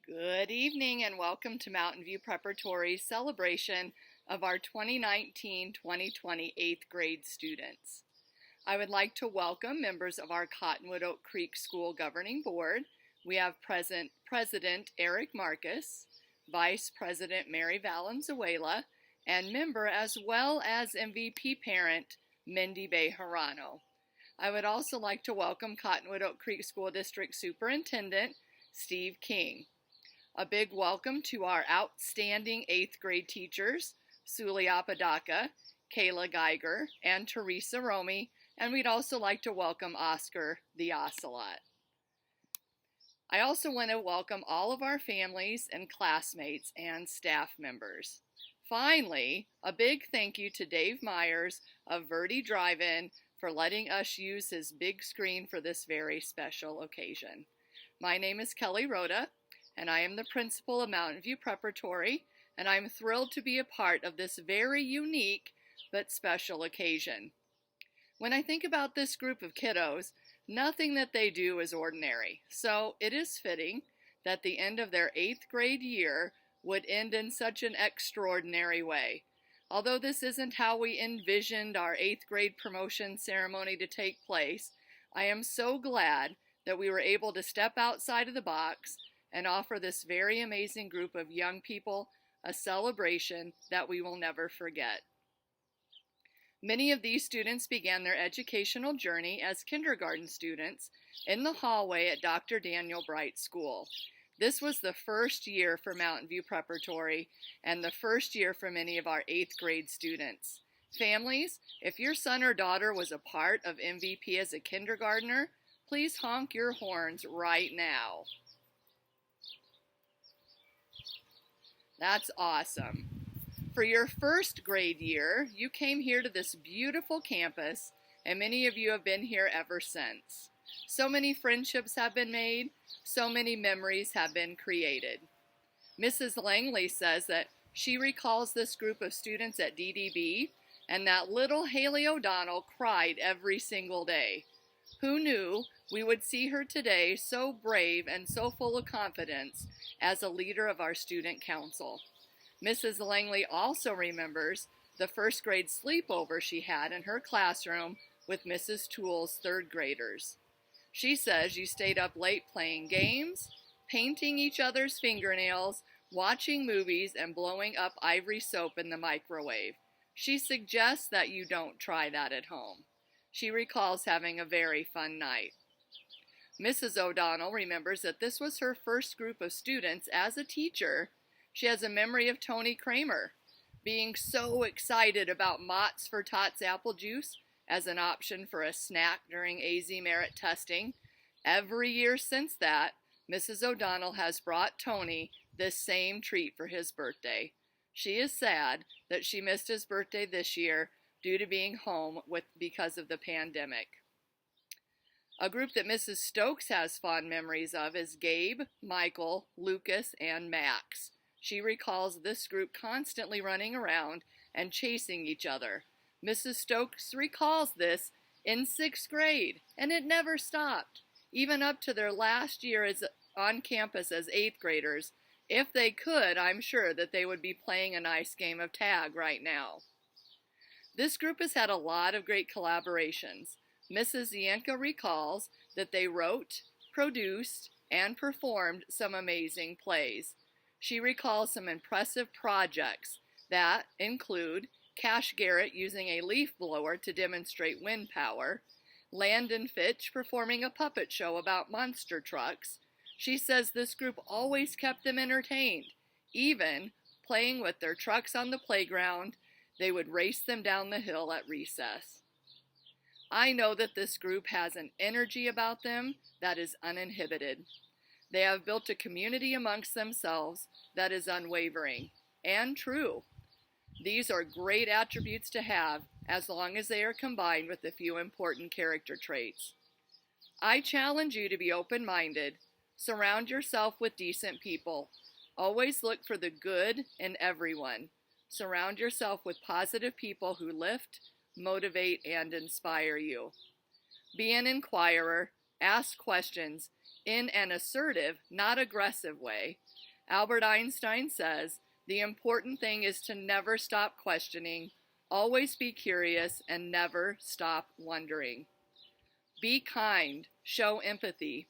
Good evening and welcome to Mountain View Preparatory's celebration of our 2019-2020 8th grade students. I would like to welcome members of our Cottonwood Oak Creek School Governing Board. We have President Eric Marcus, Vice President Mary Valenzuela, and member as well as MVP parent Mindy Bejarano. I would also like to welcome Cottonwood Oak Creek School District Superintendent Steve King. A big welcome to our outstanding 8th grade teachers, Suli Apodaca, Kayla Geiger, and Teresa Romy, and we'd also like to welcome Oscar the Ocelot. I also want to welcome all of our families and classmates and staff members. Finally, a big thank you to Dave Myers of Verde Drive-In for letting us use his big screen for this very special occasion. My name is Kelly Rhoda, and I am the principal of Mountain View Preparatory, and I'm thrilled to be a part of this very unique but special occasion. When I think about this group of kiddos, nothing that they do is ordinary, so it is fitting that the end of their 8th grade year would end in such an extraordinary way. Although this isn't how we envisioned our 8th grade promotion ceremony to take place, I am so glad that we were able to step outside of the box and offer this very amazing group of young people a celebration that we will never forget. Many of these students began their educational journey as kindergarten students in the hallway at Dr. Daniel Bright School. This was the first year for Mountain View Preparatory and the first year for many of our 8th grade students. Families, if your son or daughter was a part of MVP as a kindergartner, please honk your horns right now. That's awesome. For your first grade year, you came here to this beautiful campus, and many of you have been here ever since. So many friendships have been made, so many memories have been created. Mrs. Langley says that she recalls this group of students at DDB, and that little Haley O'Donnell cried every single day. Who knew we would see her today so brave and so full of confidence as a leader of our student council? Mrs. Langley also remembers the first grade sleepover she had in her classroom with Mrs. Toole's 3rd graders. She says you stayed up late playing games, painting each other's fingernails, watching movies, and blowing up ivory soap in the microwave. She suggests that you don't try that at home. She recalls having a very fun night. Mrs. O'Donnell remembers that this was her first group of students as a teacher. She has a memory of Tony Kramer being so excited about Mott's for Tots apple juice as an option for a snack during AZ merit testing. Every year since that, Mrs. O'Donnell has brought Tony this same treat for his birthday. She is sad that she missed his birthday this year due to being home because of the pandemic. A group that Mrs. Stokes has fond memories of is Gabe, Michael, Lucas, and Max. She recalls this group constantly running around and chasing each other. Mrs. Stokes recalls this in 6th grade, and it never stopped, even up to their last year on campus as 8th graders. If they could, I'm sure that they would be playing a nice game of tag right now. This group has had a lot of great collaborations. Mrs. Zienka recalls that they wrote, produced, and performed some amazing plays. She recalls some impressive projects that include Cash Garrett using a leaf blower to demonstrate wind power, Landon Fitch performing a puppet show about monster trucks. She says this group always kept them entertained, even playing with their trucks on the playground. They would race them down the hill at recess. I know that this group has an energy about them that is uninhibited. They have built a community amongst themselves that is unwavering and true. These are great attributes to have as long as they are combined with a few important character traits. I challenge you to be open-minded. Surround yourself with decent people. Always look for the good in everyone. Surround yourself with positive people who lift, motivate, and inspire you. Be an inquirer. Ask questions in an assertive, not aggressive way. Albert Einstein says, the important thing is to never stop questioning, always be curious, and never stop wondering. Be kind, show empathy.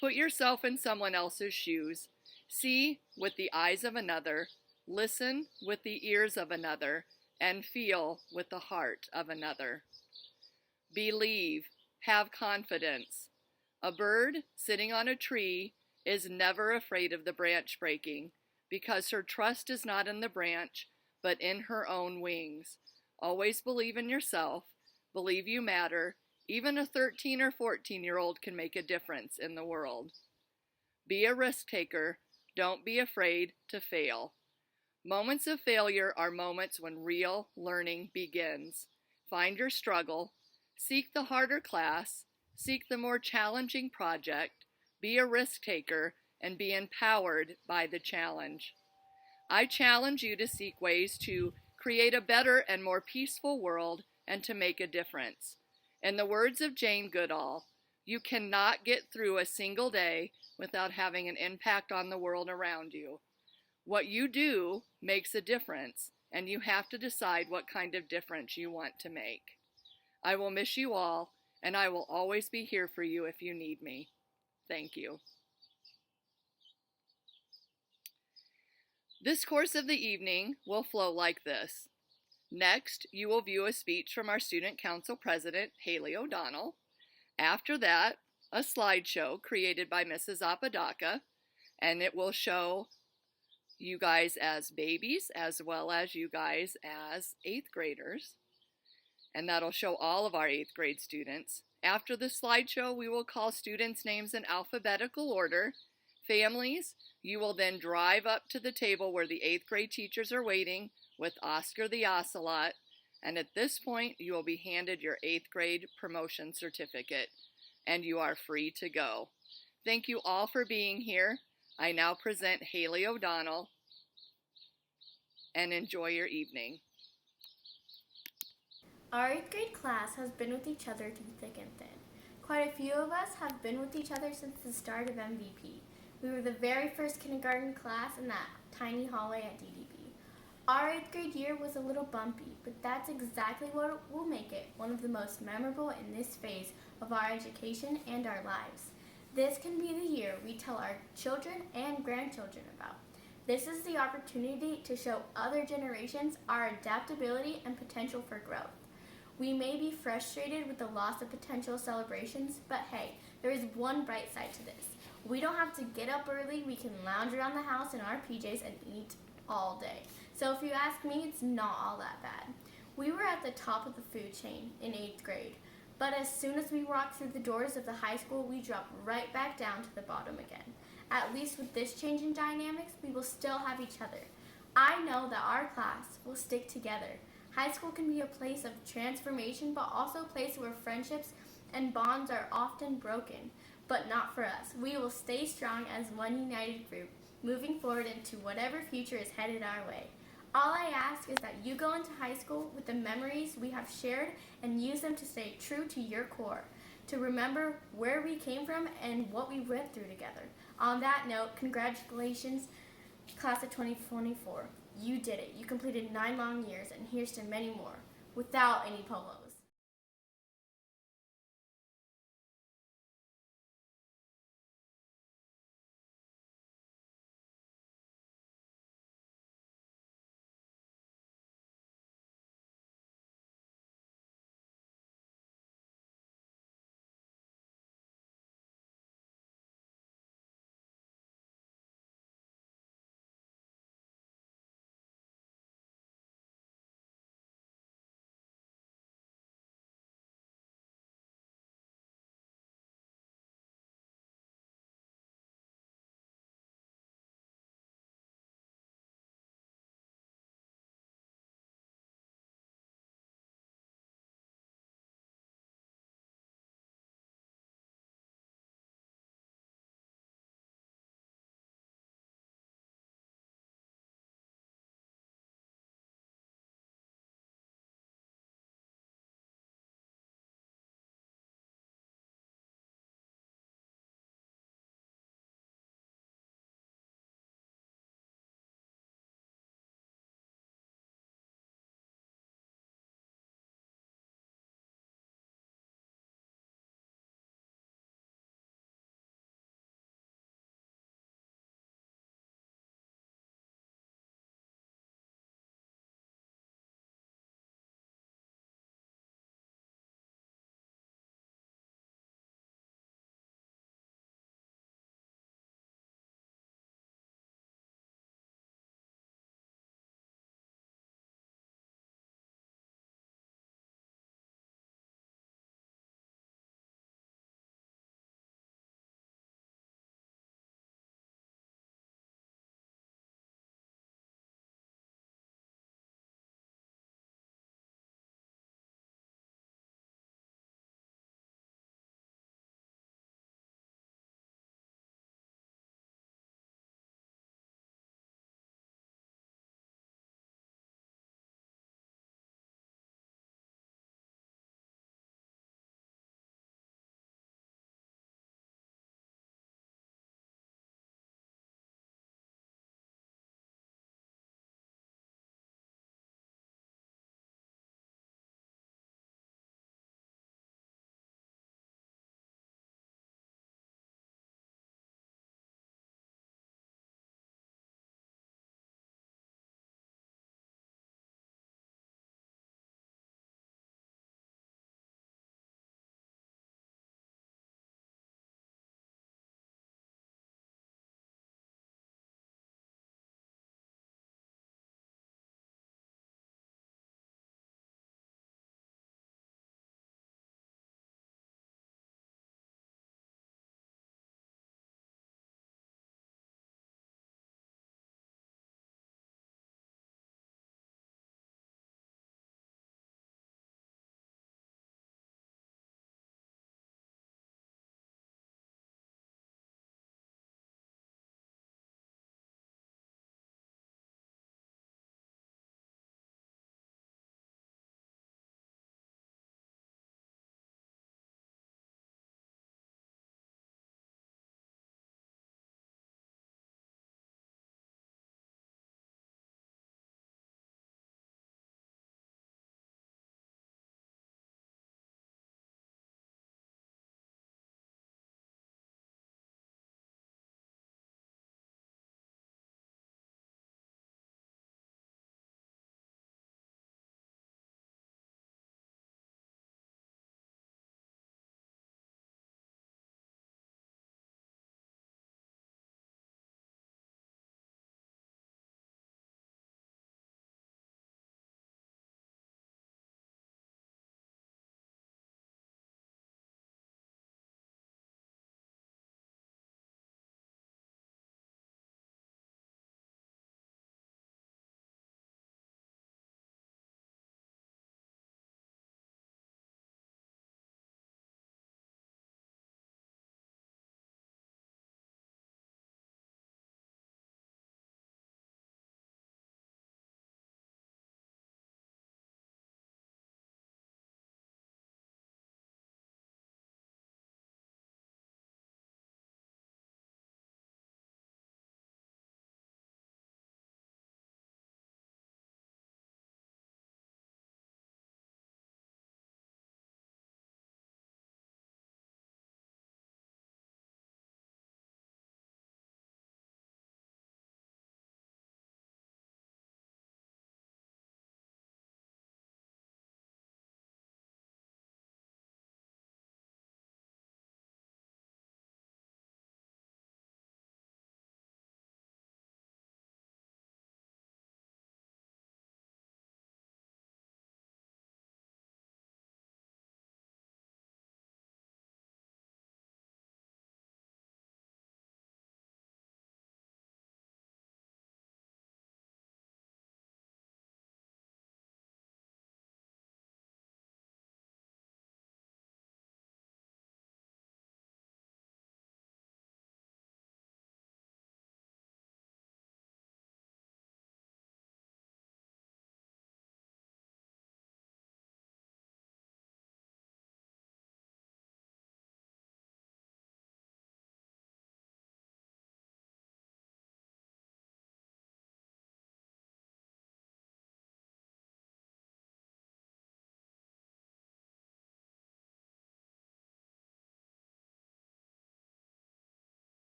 Put yourself in someone else's shoes. See with the eyes of another, listen with the ears of another, and feel with the heart of another. Believe, have confidence. A bird sitting on a tree is never afraid of the branch breaking because her trust is not in the branch, but in her own wings. Always believe in yourself, believe you matter. Even a 13 or 14-year-old can make a difference in the world. Be a risk taker. Don't be afraid to fail. Moments of failure are moments when real learning begins. Find your struggle. Seek the harder class. Seek the more challenging project. Be a risk taker and be empowered by the challenge. I challenge you to seek ways to create a better and more peaceful world and to make a difference. In the words of Jane Goodall, you cannot get through a single day without having an impact on the world around you. What you do makes a difference, and you have to decide what kind of difference you want to make. I will miss you all, and I will always be here for you if you need me. Thank you. This course of the evening will flow like this. Next, you will view a speech from our Student Council President, Haley O'Donnell. After that, a slideshow created by Mrs. Apodaca, and it will show you guys as babies as well as you guys as 8th graders. And that'll show all of our 8th grade students. After the slideshow, we will call students' names in alphabetical order. Families, you will then drive up to the table where the 8th grade teachers are waiting with Oscar the Ocelot, and at this point you will be handed your 8th grade promotion certificate, and you are free to go. Thank you all for being here. I now present Haley O'Donnell, and enjoy your evening. Our 8th grade class has been with each other through thick and thin. Quite a few of us have been with each other since the start of MVP. We were the very first kindergarten class in that tiny hallway at DDP. Our 8th grade year was a little bumpy, but that's exactly what will make it one of the most memorable in this phase of our education and our lives. This can be the year we tell our children and grandchildren about. This is the opportunity to show other generations our adaptability and potential for growth. We may be frustrated with the loss of potential celebrations, but hey, there is one bright side to this. We don't have to get up early, we can lounge around the house in our PJs and eat all day. So if you ask me, it's not all that bad. We were at the top of the food chain in 8th grade, but as soon as we walked through the doors of the high school, we dropped right back down to the bottom again. At least with this change in dynamics, we will still have each other. I know that our class will stick together. High school can be a place of transformation, but also a place where friendships and bonds are often broken, but not for us. We will stay strong as one united group, moving forward into whatever future is headed our way. All I ask is that you go into high school with the memories we have shared and use them to stay true to your core, to remember where we came from and what we went through together. On that note, congratulations, class of 2024. You did it. You completed 9 long years, and here's to many more, without any polos.